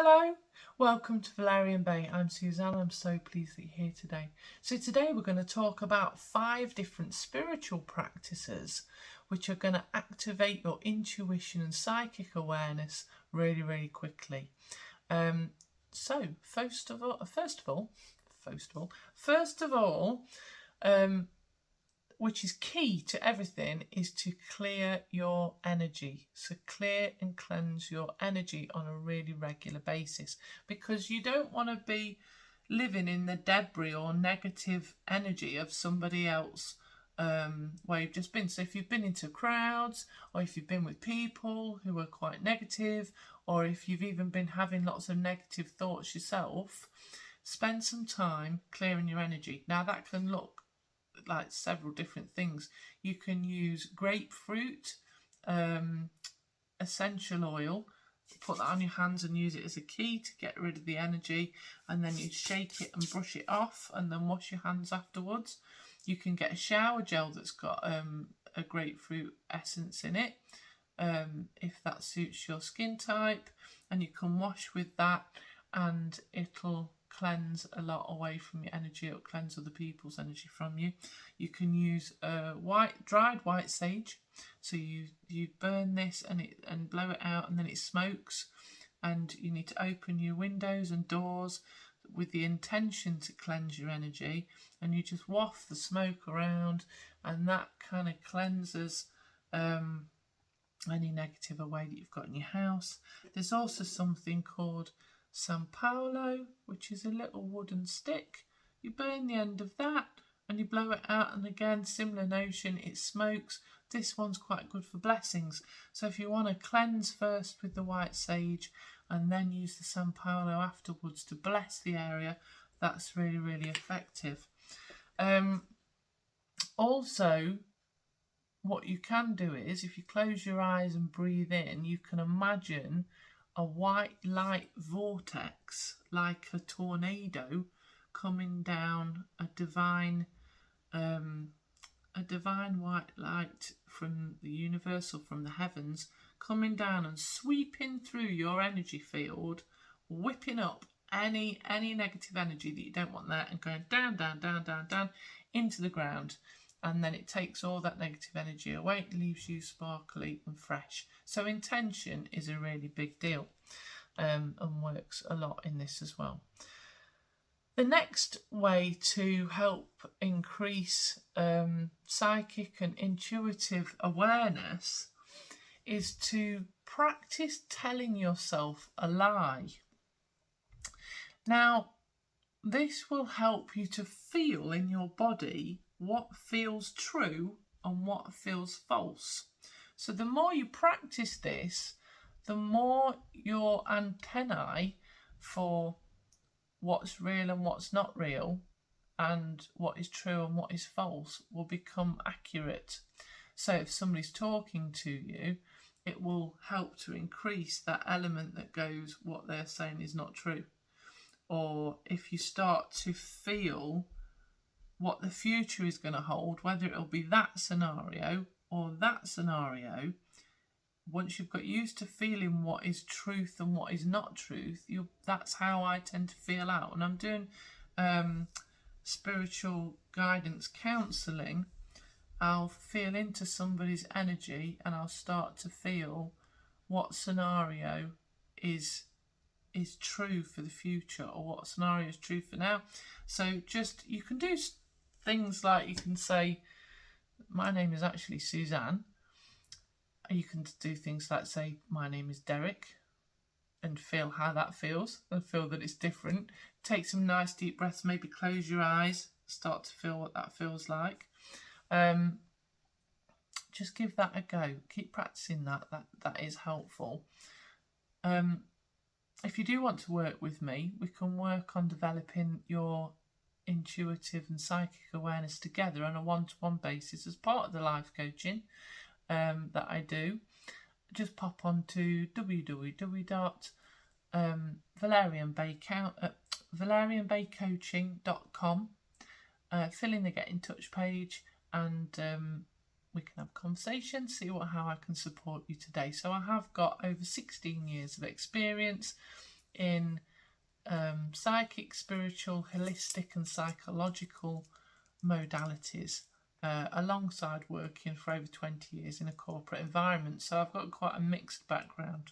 Hello, welcome to Valerian Bay. I'm Suzanne. I'm so pleased that you're here today. So today we're going to talk about 5 different spiritual practices which are going to activate your intuition and psychic awareness really quickly. So first of all, which is key to everything, is to clear your energy. So clear and cleanse your energy on a really regular basis, because you don't want to be living in the debris or negative energy of somebody else where you've just been. So if you've been into crowds, or if you've been with people who are quite negative, or if you've even been having lots of negative thoughts yourself, spend some time clearing your energy. Now that can look like several different things. You can use grapefruit essential oil, put that on your hands and use it as a key to get rid of the energy, and then you shake it and brush it off and then wash your hands afterwards. You can get a shower gel that's got a grapefruit essence in it, if that suits your skin type, and you can wash with that and it'll cleanse a lot away from your energy. It'll cleanse other people's energy from you. You can use dried white sage. So you burn this and blow it out, and then it smokes, and you need to open your windows and doors with the intention to cleanse your energy, and you just waft the smoke around, and that kind of cleanses any negative away that you've got in your house. There's also something called San Paolo, which is a little wooden stick. You burn the end of that and you blow it out, and again, similar notion, it smokes. This one's quite good for blessings. So if you want to cleanse first with the white sage and then use the San Paolo afterwards to bless the area, that's really effective. Also, what you can do is, if you close your eyes and breathe in, you can imagine a white light vortex, like a tornado, coming down, a divine white light from the universe or from the heavens, coming down and sweeping through your energy field, whipping up any negative energy that you don't want there, and going down into the ground. And then it takes all that negative energy away, leaves you sparkly and fresh. So intention is a really big deal, and works a lot in this as well. The next way to help increase psychic and intuitive awareness is to practice telling yourself a lie. Now, this will help you to feel in your body what feels true and what feels false. So the more you practice this, the more your antennae for what's real and what's not real, and what is true and what is false, will become accurate. So if somebody's talking to you, it will help to increase that element that goes, what they're saying is not true. Or if you start to feel what the future is going to hold, whether it'll be that scenario or that scenario, once you've got used to feeling what is truth and what is not truth, that's how I tend to feel out. And I'm doing spiritual guidance counselling, I'll feel into somebody's energy and I'll start to feel what scenario is true for the future, or what scenario is true for now. So just, you can do things like, you can say, my name is actually Suzanne. You can do things like say, my name is Derek, and feel how that feels, and feel that it's different. Take some nice deep breaths, maybe close your eyes, start to feel what that feels like. Just give that a go. Keep practicing that is helpful. If you do want to work with me, we can work on developing your intuitive and psychic awareness together on a one-to-one basis as part of the life coaching that I do. Just pop on to valerianbaycoaching.com, fill in the get in touch page, and we can have a conversation, see how I can support you today. So I have got over 16 years of experience in psychic, spiritual, holistic and psychological modalities, alongside working for over 20 years in a corporate environment. So I've got quite a mixed background.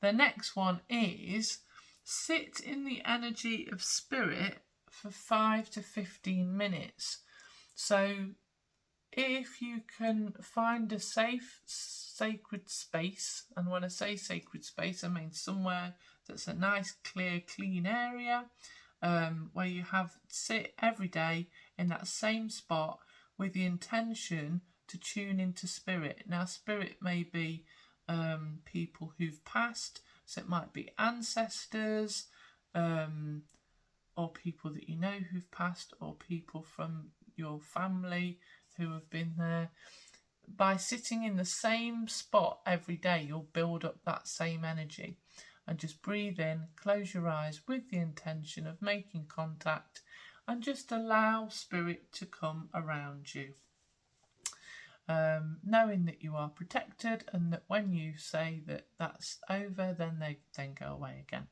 The next one is sit in the energy of spirit for 5 to 15 minutes. So if you can find a safe, sacred space, and when I say sacred space, I mean somewhere that's a nice, clear, clean area, where you have sit every day in that same spot with the intention to tune into spirit. Now, spirit may be people who've passed, so it might be ancestors, or people that you know who've passed, or people from your family who have been there. By sitting in the same spot every day, you'll build up that same energy. And just breathe in, close your eyes with the intention of making contact, and just allow spirit to come around you. Knowing that you are protected, and that when you say that that's over, then they then go away again.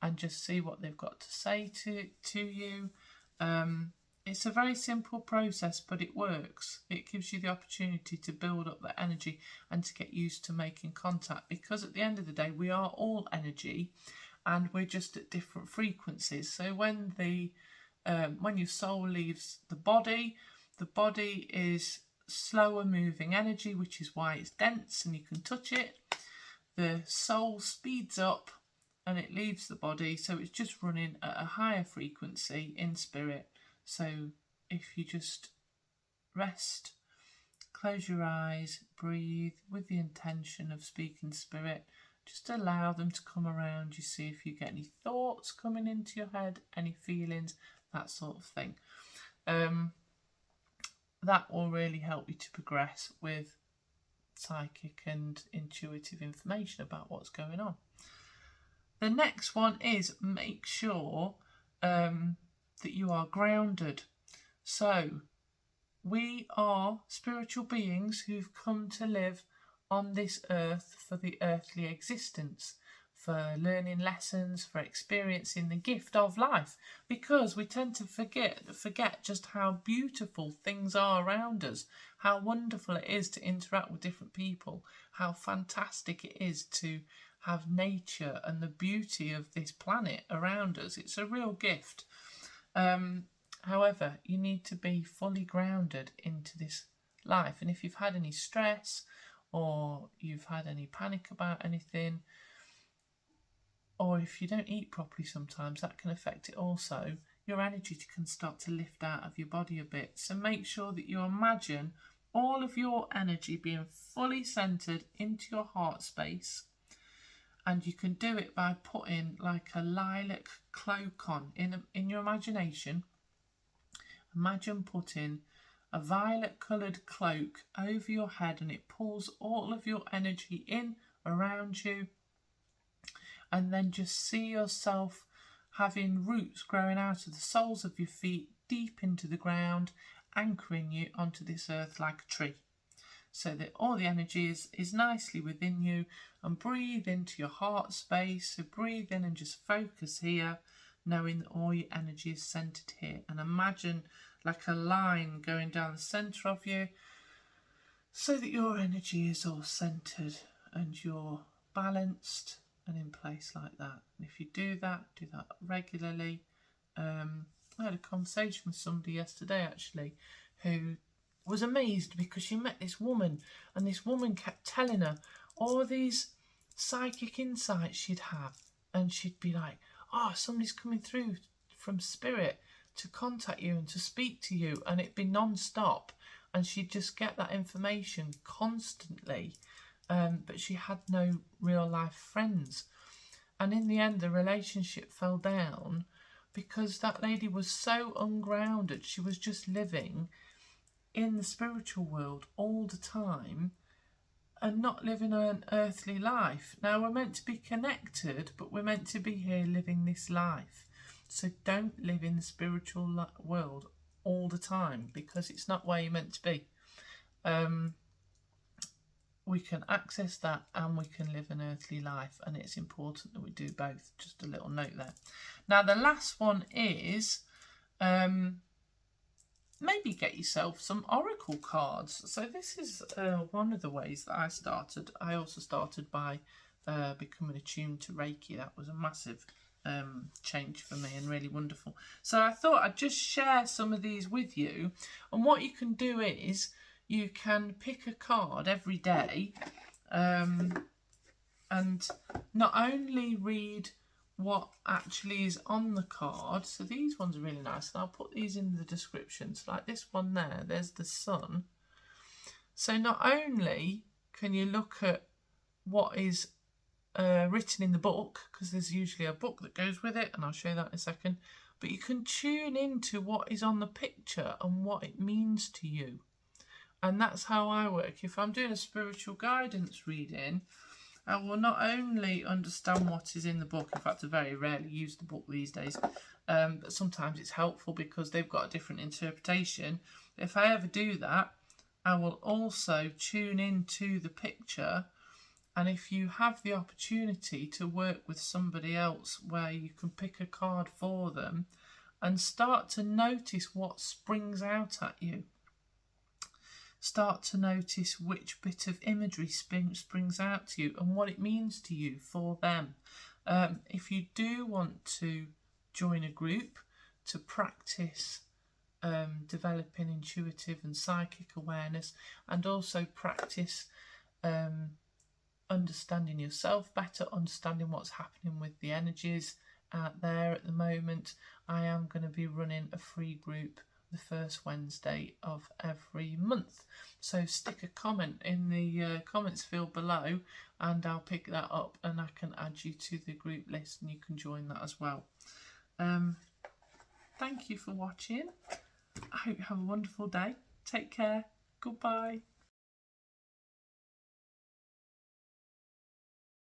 And just see what they've got to say to you. It's a very simple process, but it works. It gives you the opportunity to build up that energy and to get used to making contact, because at the end of the day, we are all energy and we're just at different frequencies. So when your soul leaves the body is slower moving energy, which is why it's dense and you can touch it. The soul speeds up and it leaves the body, so it's just running at a higher frequency in spirit. So if you just rest, close your eyes, breathe with the intention of speaking spirit, just allow them to come around you. See if you get any thoughts coming into your head, any feelings, that sort of thing. That will really help you to progress with psychic and intuitive information about what's going on. The next one is make sure that you are grounded. So we are spiritual beings who've come to live on this earth for the earthly existence, for learning lessons, for experiencing the gift of life, because we tend to forget just how beautiful things are around us, how wonderful it is to interact with different people, how fantastic it is to have nature and the beauty of this planet around us. It's a real gift. However, you need to be fully grounded into this life. And if you've had any stress or you've had any panic about anything, or if you don't eat properly sometimes, that can affect it also. Your energy can start to lift out of your body a bit. So make sure that you imagine all of your energy being fully centered into your heart space. And you can do it by putting like a lilac cloak on in your imagination. Imagine putting a violet coloured cloak over your head, and it pulls all of your energy in around you. And then just see yourself having roots growing out of the soles of your feet deep into the ground, anchoring you onto this earth like a tree, so that all the energy is nicely within you. And breathe into your heart space. So breathe in and just focus here, knowing that all your energy is centered here. And imagine like a line going down the center of you, so that your energy is all centered and you're balanced and in place like that. And if you do that regularly. I had a conversation with somebody yesterday actually who was amazed because she met this woman, and this woman kept telling her all these psychic insights she'd have, and she'd be like, oh, somebody's coming through from spirit to contact you and to speak to you, and it'd be non-stop, and she'd just get that information constantly, but she had no real life friends. And in the end the relationship fell down because that lady was so ungrounded. She was just living in the spiritual world all the time and not living an earthly life. Now, we're meant to be connected, but we're meant to be here living this life. So don't live in the spiritual world all the time, because it's not where you're meant to be. we can access that and we can live an earthly life, and it's important that we do both. Just a little note there. Now the last one is maybe get yourself some oracle cards. So this is one of the ways that I started. I also started by becoming attuned to Reiki. That was a massive change for me and really wonderful. So I thought I'd just share some of these with you, and what you can do is you can pick a card every day and not only read what actually is on the card. So these ones are really nice, and I'll put these in the descriptions. Like this one there's the sun. So not only can you look at what is written in the book, because there's usually a book that goes with it, and I'll show you that in a second, but you can tune into what is on the picture and what it means to you. And that's how I work. If I'm doing a spiritual guidance reading, I will not only understand what is in the book. In fact, I very rarely use the book these days, but sometimes it's helpful because they've got a different interpretation. If I ever do that, I will also tune into the picture. And if you have the opportunity to work with somebody else where you can pick a card for them and start to notice what springs out at you, start to notice which bit of imagery springs out to you and what it means to you for them. If you do want to join a group to practice developing intuitive and psychic awareness, and also practice understanding yourself better, understanding what's happening with the energies out there at the moment, I am going to be running a free group the first Wednesday of every month. So stick a comment in the comments field below and I'll pick that up and I can add you to the group list and you can join that as well. Thank you for watching. I hope you have a wonderful day. Take care. Goodbye.